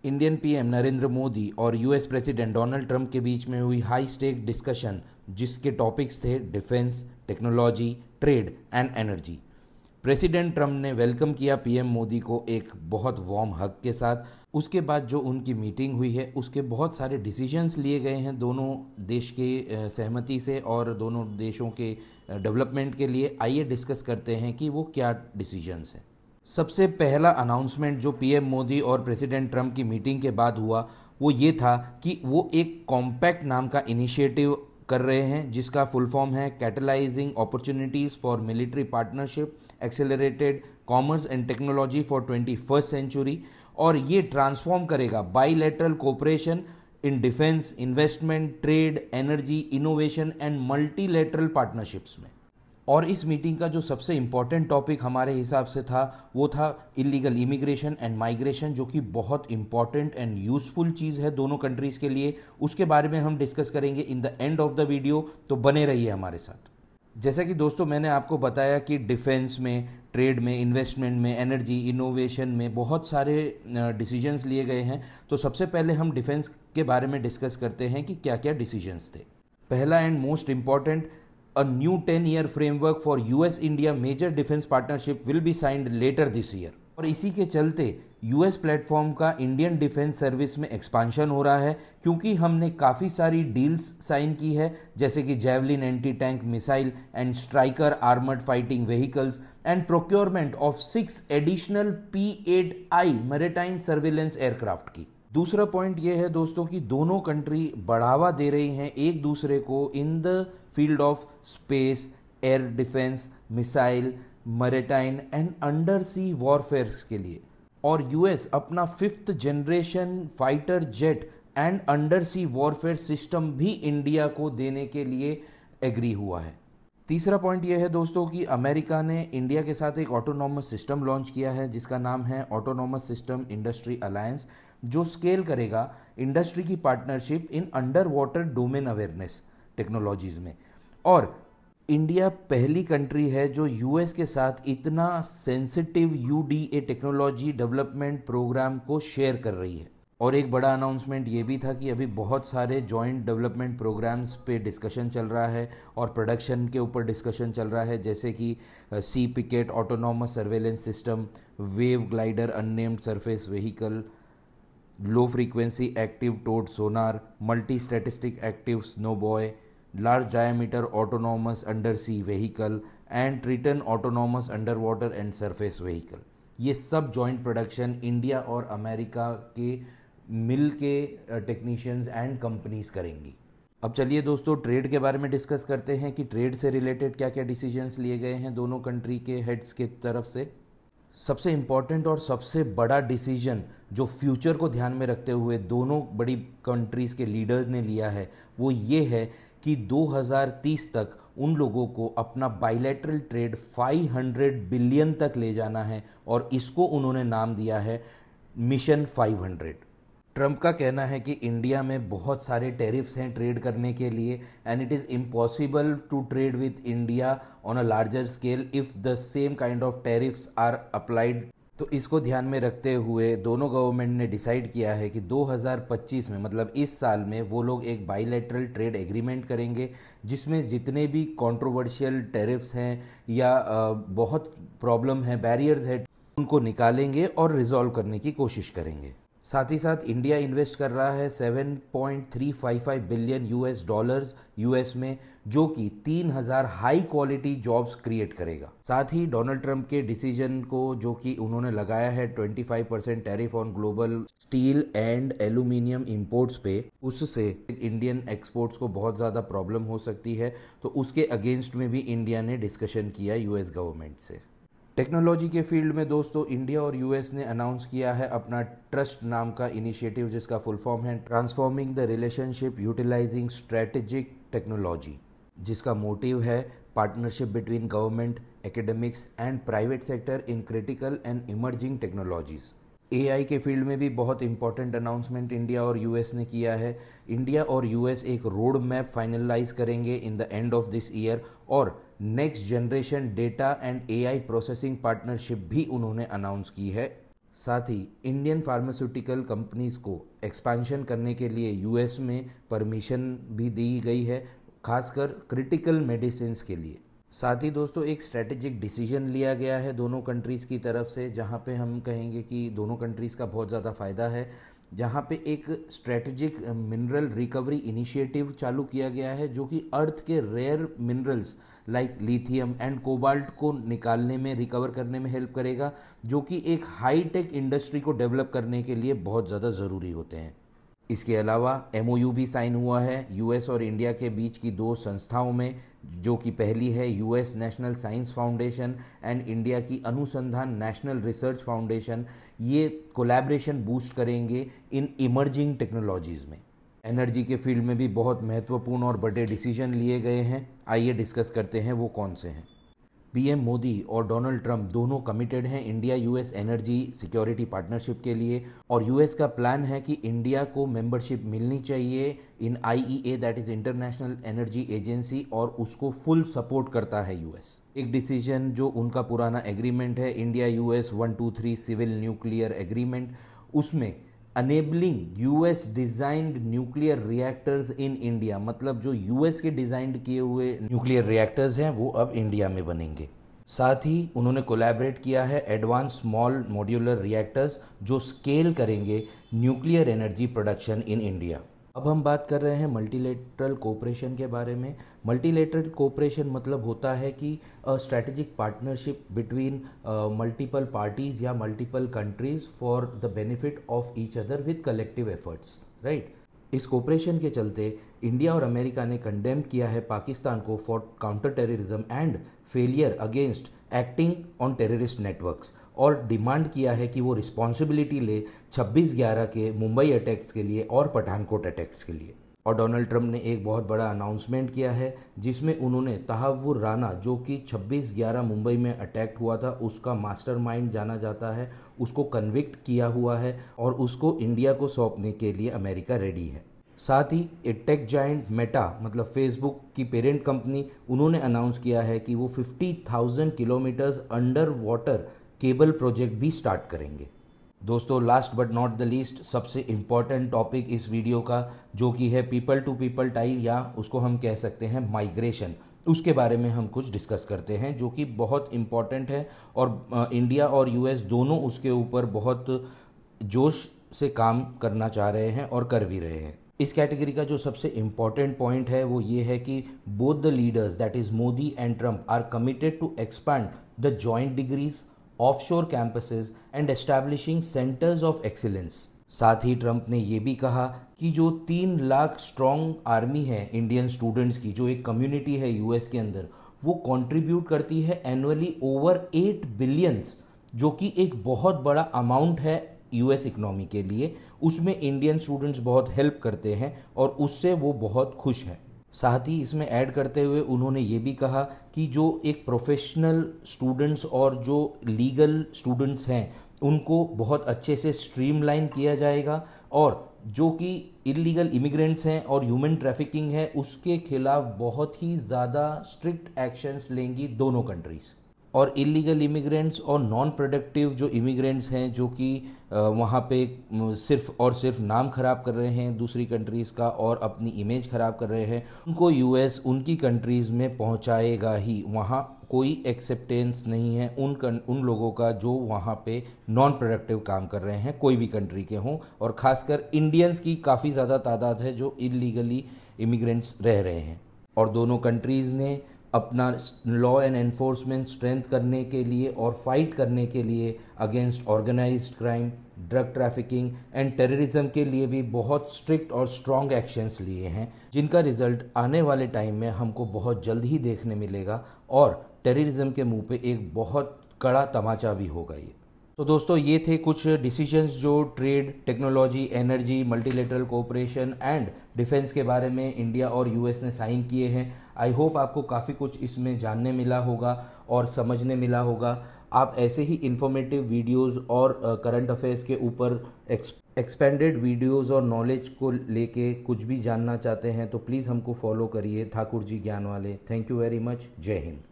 Indian PM Narendra Modi और US president Donald Trump के बीच में हुई हाई स्टेक डिस्कशन, जिसके टॉपिक्स थे defence, technology, trade and energy. President Trump ने वेलकम किया पीएम मोदी को एक बहुत वार्म हग के साथ। उसके बाद जो उनकी मीटिंग हुई है उसके बहुत सारे डिसीजंस लिए गए हैं दोनों देश के सहमति से और दोनों देशों के डेवलपमेंट के लिए। आइए डिस्कस करते हैं कि वो क्या डिसीजंस हैं। सबसे पहला अनाउंसमेंट जो पीएम मोदी और प्रेसिडेंट ट्रंप की मीटिंग के बाद हुआ वो ये था कि वो एक कॉम्पैक्ट नाम का इनिशिएटिव कर रहे हैं, जिसका फुल फॉर्म है catalysing opportunities for military partnership, accelerated commerce and technology for 21st century. और ये ट्रांसफॉर्म करेगा bilateral cooperation in defence, investment, trade, energy, innovation and multilateral partnerships में। और इस मीटिंग का जो सबसे इम्पॉर्टेंट टॉपिक हमारे हिसाब से था वो था इलीगल इमिग्रेशन एंड माइग्रेशन, जो कि बहुत इंपॉर्टेंट एंड यूजफुल चीज़ है दोनों कंट्रीज के लिए। उसके बारे में हम डिस्कस करेंगे in the end of the video, तो बने रहिए हमारे साथ। जैसा कि दोस्तों मैंने आपको बताया कि डिफेंस में, ट्रेड में, इन्वेस्टमेंट में, एनर्जी, इनोवेशन में बहुत सारे डिसीजंस लिए गए हैं। तो सबसे पहले हम डिफेंस के बारे में डिस्कस करते हैं कि क्या क्या डिसीजंस थे। पहला and most important, a new 10-year framework for US-India major defense partnership will be signed later this year। और इसी के चलते यूएस प्लेटफॉर्म का इंडियन डिफेंस सर्विस में एक्सपांशन हो रहा है, क्योंकि हमने काफ़ी सारी डील्स साइन की है, जैसे कि javelin anti tank missile and striker armoured fighting vehicles and procurement of 6 additional P-8I maritime surveillance aircraft की। दूसरा पॉइंट ये है दोस्तों कि दोनों कंट्री बढ़ावा दे रही हैं एक दूसरे को in the field of space, air defence, missile, maritime and undersea warfare के लिए। और यूएस अपना 5th generation fighter jet and undersea warfare system भी इंडिया को देने के लिए एग्री हुआ है। तीसरा पॉइंट यह है दोस्तों कि अमेरिका ने इंडिया के साथ एक ऑटोनॉमस सिस्टम लॉन्च किया है, जिसका नाम है ऑटोनॉमस सिस्टम इंडस्ट्री अलायंस, जो स्केल करेगा इंडस्ट्री की partnership in under water domain awareness technologies में। और इंडिया पहली कंट्री है जो यूएस के साथ इतना sensitive UDA technology development programme को शेयर कर रही है। और एक बड़ा अनाउंसमेंट ये भी था कि अभी बहुत सारे जॉइंट डेवलपमेंट प्रोग्राम्स पे डिस्कशन चल रहा है और प्रोडक्शन के ऊपर डिस्कशन चल रहा है, जैसे कि sea picket autonomous surveillance system, wave glider unnamed surface vehicle, low frequency active towed sonar, multi statistic active sonobuoy, large diameter autonomous undersea vehicle and Triton autonomous underwater and surface vehicle. ये सब joint production India और America के मिल के technicians and companies करेंगी। अब चलिए दोस्तों ट्रेड के बारे में डिस्कस करते हैं कि ट्रेड से रिलेटेड क्या क्या डिसीजंस लिए गए हैं दोनों कंट्री के हेड्स के तरफ से। सबसे इम्पॉर्टेंट और सबसे बड़ा डिसीजन जो फ्यूचर को ध्यान में रखते हुए दोनों बड़ी कंट्रीज़ के लीडर्स ने लिया है वो ये है कि 2030 तक उन लोगों को अपना बाइलैटरल ट्रेड 500 बिलियन तक ले जाना है, और इसको उन्होंने नाम दिया है मिशन 500। ट्रंप का कहना है कि इंडिया में बहुत सारे टैरिफ्स हैं ट्रेड करने के लिए, and it is impossible to trade with India on a larger scale if the same kind of tariffs are applied. तो इसको ध्यान में रखते हुए दोनों गवर्नमेंट ने डिसाइड किया है कि 2025 में, मतलब इस साल में, वो लोग एक बाईलैटरल ट्रेड एग्रीमेंट करेंगे, जिसमें जितने भी कंट्रोवर्शियल टैरिफ्स हैं या बहुत प्रॉब्लम है, बैरियर्स है, उनको निकालेंगे और रिजॉल्व करने की कोशिश करेंगे। साथ ही साथ इंडिया इन्वेस्ट कर रहा है 7.355 बिलियन US डॉलर्स यूएस में, जो कि 3000 हाई क्वालिटी जॉब्स क्रिएट करेगा। साथ ही डोनाल्ड ट्रंप के डिसीजन को, जो कि उन्होंने लगाया है 25% tariff on global steel and aluminium imports पे, उससे इंडियन एक्सपोर्ट्स को बहुत ज़्यादा प्रॉब्लम हो सकती है। तो उसके अगेंस्ट में भी इंडिया ने डिस्कशन किया यूएस गवर्नमेंट से। टेक्नोलॉजी के फील्ड में दोस्तों इंडिया और यूएस ने अनाउंस किया है अपना ट्रस्ट नाम का इनिशिएटिव, जिसका फुल फॉर्म है transforming the relationship utilizing strategic technology, जिसका मोटिव है partnership between government, academics and private sector in critical and emerging technologies. AI के फील्ड में भी बहुत इंपॉर्टेंट अनाउंसमेंट इंडिया और यूएस ने किया है। इंडिया और यूएस एक रोड मैप फाइनलाइज करेंगे in the end of this year, और next generation data and AI processing partnership भी उन्होंने अनाउंस की है। साथ ही इंडियन फार्मास्यूटिकल कंपनीज को एक्सपेंशन करने के लिए यूएस में परमिशन भी दी गई है, खासकर क्रिटिकल मेडिसिन के लिए। साथ ही दोस्तों एक स्ट्रेटेजिक डिसीजन लिया गया है दोनों कंट्रीज़ की तरफ से, जहां पे हम कहेंगे कि दोनों कंट्रीज़ का बहुत ज़्यादा फ़ायदा है, जहां पे एक स्ट्रेटेजिक मिनरल रिकवरी इनिशिएटिव चालू किया गया है जो कि अर्थ के rare minerals like lithium and cobalt को निकालने में, रिकवर करने में हेल्प करेगा, जो कि एक हाई टेक इंडस्ट्री को डेवलप करने के लिए बहुत ज़्यादा ज़रूरी होते हैं। इसके अलावा एमओयू भी साइन हुआ है यूएस और इंडिया के बीच की दो संस्थाओं में, जो कि पहली है US national science foundation and India की अनुसंधान नेशनल रिसर्च फाउंडेशन। ये कोलैबोरेशन बूस्ट करेंगे इन इमर्जिंग टेक्नोलॉजीज़ में। एनर्जी के फील्ड में भी बहुत महत्वपूर्ण और बड़े डिसीजन लिए गए हैं। आइए डिस्कस करते हैं वो कौन से हैं। पीएम मोदी और डोनाल्ड ट्रंप दोनों कमिटेड हैं India US energy security partnership के लिए, और यूएस का प्लान है कि इंडिया को मेंबरशिप मिलनी चाहिए in IEA, that is International Energy Agency, और उसको फुल सपोर्ट करता है यूएस। एक डिसीजन जो उनका पुराना एग्रीमेंट है India US 123 civil nuclear agreement, उसमें enabling US designed nuclear reactors in India, मतलब जो यूएस के डिजाइंड किए हुए न्यूक्लियर रिएक्टर्स हैं वो अब इंडिया में बनेंगे। साथ ही उन्होंने कोलैबोरेट किया है एडवांस स्मॉल मॉड्यूलर रिएक्टर्स जो स्केल करेंगे nuclear energy production in India. अब हम बात कर रहे हैं मल्टीलेटरल कोऑपरेशन के बारे में। मल्टीलेटरल कोऑपरेशन मतलब होता है कि strategic partnership between multiple parties या multiple countries for the benefit of each other with collective efforts, right. इस कोऑपरेशन के चलते इंडिया और अमेरिका ने कंडेम किया है पाकिस्तान को for counter terrorism and failure against acting on terrorist networks, और डिमांड किया है कि वो रिस्पॉन्सिबिलिटी ले 26/11 के मुंबई अटैक्स के लिए और पठानकोट अटैक्स के लिए। और डोनाल्ड ट्रंप ने एक बहुत बड़ा अनाउंसमेंट किया है जिसमें उन्होंने तहव्वुर राना, जो कि 26/11 मुंबई में अटैक हुआ था, उसका मास्टरमाइंड जाना जाता है, उसको कन्विक्ट किया हुआ है और उसको इंडिया को सौंपने के लिए अमेरिका रेडी है। साथ ही एक टेक जायंट मेटा, मतलब फेसबुक की पेरेंट कंपनी, उन्होंने अनाउंस किया है कि वो 50,000 kilometres under water cable project भी स्टार्ट करेंगे। दोस्तों last but not the least, सबसे इम्पॉर्टेंट टॉपिक इस वीडियो का, जो कि है पीपल टू पीपल टाई, या उसको हम कह सकते हैं माइग्रेशन, उसके बारे में हम कुछ डिस्कस करते हैं, जो कि बहुत इम्पॉर्टेंट है और इंडिया और यूएस दोनों उसके ऊपर बहुत जोश से काम करना चाह रहे हैं और कर भी रहे हैं। इस कैटेगरी का जो सबसे इम्पॉर्टेंट पॉइंट है वो ये है कि both the leaders, that is Modi and Trump, are committed to expand the joint degrees, offshore campuses and establishing centres of excellence. साथ ही ट्रंप ने ये भी कहा कि जो 3 लाख स्ट्रॉन्ग आर्मी है इंडियन स्टूडेंट्स की, जो एक कम्युनिटी है यूएस के अंदर, वो कंट्रीब्यूट करती है एनुअली ओवर 8 बिलियंस, जो कि एक बहुत बड़ा अमाउंट है यूएस इकोनॉमी के लिए। उसमें इंडियन स्टूडेंट्स बहुत हेल्प करते हैं और उससे वो बहुत खुश हैं। साथ ही इसमें ऐड करते हुए उन्होंने ये भी कहा कि जो एक प्रोफेशनल स्टूडेंट्स और जो लीगल स्टूडेंट्स हैं उनको बहुत अच्छे से स्ट्रीमलाइन किया जाएगा, और जो कि इलीगल इमिग्रेंट्स हैं और ह्यूमन ट्रैफिकिंग है उसके खिलाफ बहुत ही ज़्यादा स्ट्रिक्ट एक्शंस लेंगी दोनों कंट्रीज़। और इलीगल इमिग्रेंट्स और नॉन प्रोडक्टिव जो इमिग्रेंट्स हैं, जो कि वहाँ पे सिर्फ और सिर्फ नाम ख़राब कर रहे हैं दूसरी कंट्रीज़ का और अपनी इमेज ख़राब कर रहे हैं, उनको यूएस उनकी कंट्रीज़ में पहुँचाएगा ही। वहाँ कोई एक्सेप्टेंस नहीं है उन लोगों का जो वहाँ पे नॉन प्रोडक्टिव काम कर रहे हैं, कोई भी कंट्री के हों, और ख़ासकर इंडियंस की काफ़ी ज़्यादा तादाद है जो इलीगली इमिग्रेंट्स रह रहे हैं। और दोनों कंट्रीज़ ने अपना लॉ एंड एनफोर्समेंट स्ट्रेंथ करने के लिए और फाइट करने के लिए against organised crime, drug trafficking and terrorism के लिए भी बहुत स्ट्रिक्ट और स्ट्रॉन्ग एक्शंस लिए हैं, जिनका रिजल्ट आने वाले टाइम में हमको बहुत जल्द ही देखने मिलेगा और टेररिज्म के मुंह पे एक बहुत कड़ा तमाचा भी होगा ये। तो दोस्तों ये थे कुछ डिसीजंस जो trade, technology, energy, multilateral cooperation and defence के बारे में इंडिया और यूएस ने साइन किए हैं। आई होप आपको काफ़ी कुछ इसमें जानने मिला होगा और समझने मिला होगा। आप ऐसे ही इन्फॉर्मेटिव वीडियोस और करंट अफेयर्स के ऊपर एक्सपेंडेड वीडियोस और नॉलेज को लेके कुछ भी जानना चाहते हैं तो प्लीज़ हमको फॉलो करिए ठाकुर जी ज्ञान वाले। Thank you very much. जय हिंद।